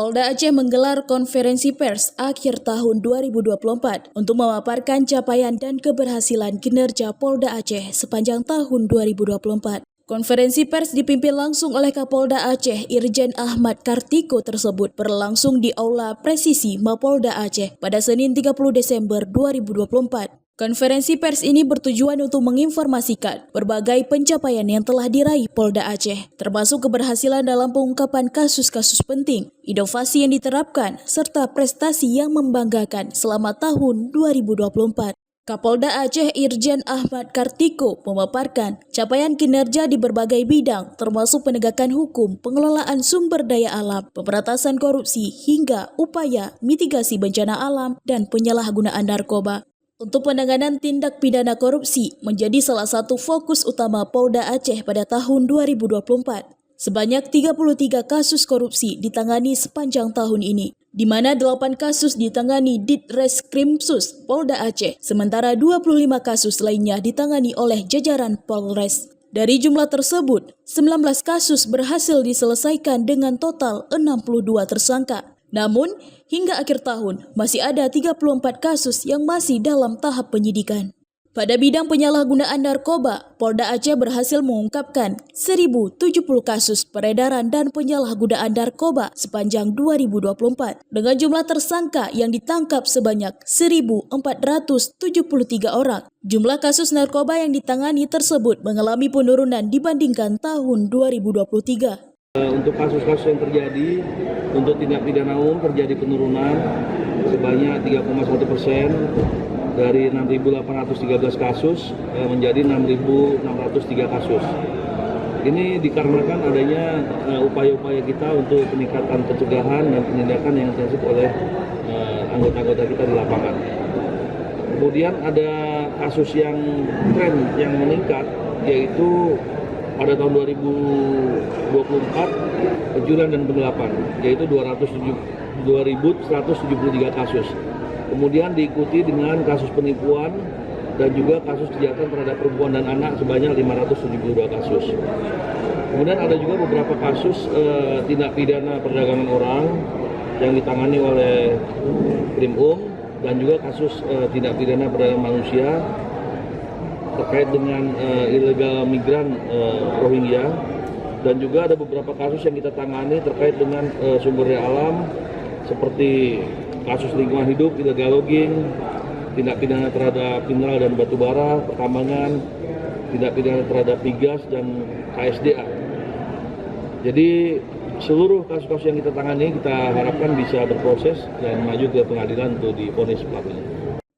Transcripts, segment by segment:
Polda Aceh menggelar konferensi pers akhir tahun 2024 untuk memaparkan capaian dan keberhasilan kinerja Polda Aceh sepanjang tahun 2024. Konferensi pers dipimpin langsung oleh Kapolda Aceh Irjen Ahmad Kartiko tersebut berlangsung di Aula Presisi Mapolda Aceh pada Senin 30 Desember 2024. Konferensi pers ini bertujuan untuk menginformasikan berbagai pencapaian yang telah diraih Polda Aceh, termasuk keberhasilan dalam pengungkapan kasus-kasus penting, inovasi yang diterapkan, serta prestasi yang membanggakan selama tahun 2024. Kapolda Aceh Irjen Ahmad Kartiko memaparkan capaian kinerja di berbagai bidang termasuk penegakan hukum, pengelolaan sumber daya alam, pemberantasan korupsi, hingga upaya mitigasi bencana alam dan penyalahgunaan narkoba. Untuk penanganan tindak pidana korupsi menjadi salah satu fokus utama Polda Aceh pada tahun 2024. Sebanyak 33 kasus korupsi ditangani sepanjang tahun ini, di mana 8 kasus ditangani Ditreskrimsus Polda Aceh, sementara 25 kasus lainnya ditangani oleh jajaran Polres. Dari jumlah tersebut, 19 kasus berhasil diselesaikan dengan total 62 tersangka. Namun, hingga akhir tahun, masih ada 34 kasus yang masih dalam tahap penyidikan. Pada bidang penyalahgunaan narkoba, Polda Aceh berhasil mengungkapkan 1.070 kasus peredaran dan penyalahgunaan narkoba sepanjang 2024, dengan jumlah tersangka yang ditangkap sebanyak 1.473 orang. Jumlah kasus narkoba yang ditangani tersebut mengalami penurunan dibandingkan tahun 2023. Untuk kasus-kasus yang terjadi, untuk tindak pidana umum terjadi penurunan sebanyak 3,1% dari 6.813 kasus menjadi 6.603 kasus. Ini dikarenakan adanya upaya-upaya kita untuk peningkatan pencegahan dan penindakan yang intensif oleh anggota-anggota kita di lapangan. Kemudian ada kasus yang tren yang meningkat, yaitu pada tahun 2024 pencurian dan penggelapan, yaitu 2.173 kasus. Kemudian diikuti dengan kasus penipuan dan juga kasus kejahatan terhadap perempuan dan anak sebanyak 572 kasus. Kemudian ada juga beberapa kasus tindak pidana perdagangan orang yang ditangani oleh Krimum dan juga kasus tindak pidana perdagangan manusia terkait dengan ilegal migran Rohingya, dan juga ada beberapa kasus yang kita tangani terkait dengan sumber daya alam seperti kasus lingkungan hidup, illegal logging, tindak pidana terhadap mineral dan batu bara, pertambangan, tindak pidana terhadap migas dan KSDA. Jadi seluruh kasus-kasus yang kita tangani kita harapkan bisa berproses dan maju ke pengadilan untuk divonis pelakunya.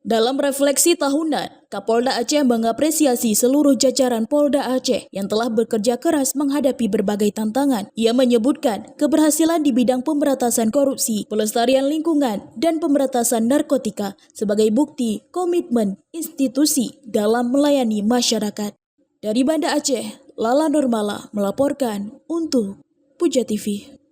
Dalam refleksi tahunan, Kapolda Aceh mengapresiasi seluruh jajaran Polda Aceh yang telah bekerja keras menghadapi berbagai tantangan. Ia menyebutkan keberhasilan di bidang pemberantasan korupsi, pelestarian lingkungan, dan pemberantasan narkotika sebagai bukti komitmen institusi dalam melayani masyarakat. Dari Banda Aceh, Lala Nurmala melaporkan untuk Puja TV.